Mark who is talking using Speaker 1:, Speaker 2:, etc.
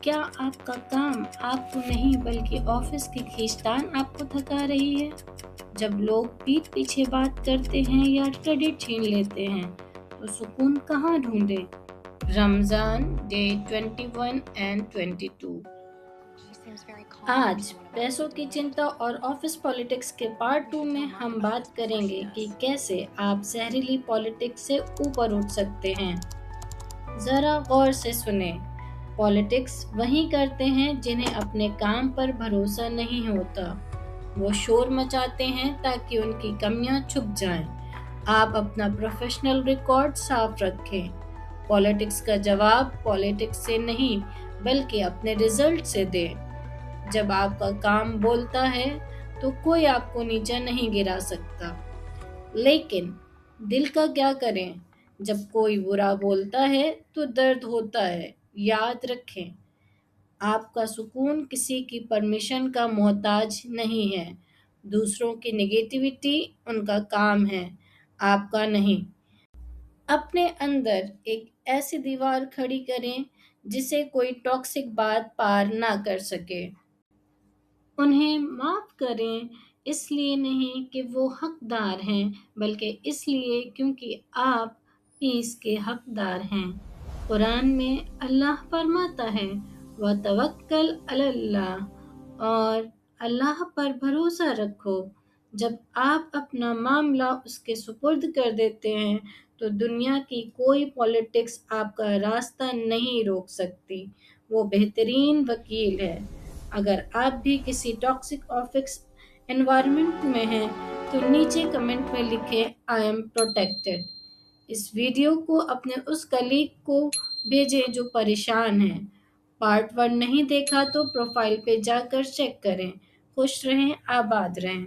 Speaker 1: क्या आपका काम आपको नहीं बल्कि ऑफिस की खींचतान आपको थका रही है? जब लोग पीठ पीछे बात करते हैं या क्रेडिट छीन लेते हैं, तो सुकून कहाँ ढूंढे? Ramzan day 21 and 22। आज पैसों की चिंता और ऑफिस पॉलिटिक्स के पार्ट 2 में हम बात करेंगे कि कैसे आप जहरीली पॉलिटिक्स से ऊपर उठ सकते हैं। जरा गौर से सुने। पॉलिटिक्स वही करते हैं जिन्हें अपने काम पर भरोसा नहीं होता। वो शोर मचाते हैं ताकि उनकी कमियां छुप जाएं। आप अपना प्रोफेशनल रिकॉर्ड साफ रखें। पॉलिटिक्स का जवाब पॉलिटिक्स से नहीं बल्कि अपने रिजल्ट से दें। जब आपका काम बोलता है तो कोई आपको नीचे नहीं गिरा सकता। लेकिन दिल का क्या करें? जब कोई बुरा बोलता है तो दर्द होता है। याद रखें, आपका सुकून किसी की परमिशन का मोहताज नहीं है। दूसरों की नेगेटिविटी उनका काम है, आपका नहीं। अपने अंदर एक ऐसी दीवार खड़ी करें जिसे कोई टॉक्सिक बात पार ना कर सके। उन्हें माफ करें, इसलिए नहीं कि वो हकदार हैं, बल्कि इसलिए क्योंकि आप पीस के हकदार हैं। कुरान में अल्लाह फरमाता है, व तवक्कल अलल्लाह, और अल्लाह पर भरोसा रखो। जब आप अपना मामला उसके सुपुर्द कर देते हैं, तो दुनिया की कोई पॉलिटिक्स आपका रास्ता नहीं रोक सकती। वो बेहतरीन वकील है। अगर आप भी किसी टॉक्सिक ऑफिस एनवायरनमेंट में हैं, तो नीचे कमेंट में लिखें आई एम प्रोटेक्टेड। इस वीडियो को अपने उस कलीग को भेजें जो परेशान है। पार्ट 1 नहीं देखा तो प्रोफाइल पे जाकर चेक करें। खुश रहें, आबाद रहें।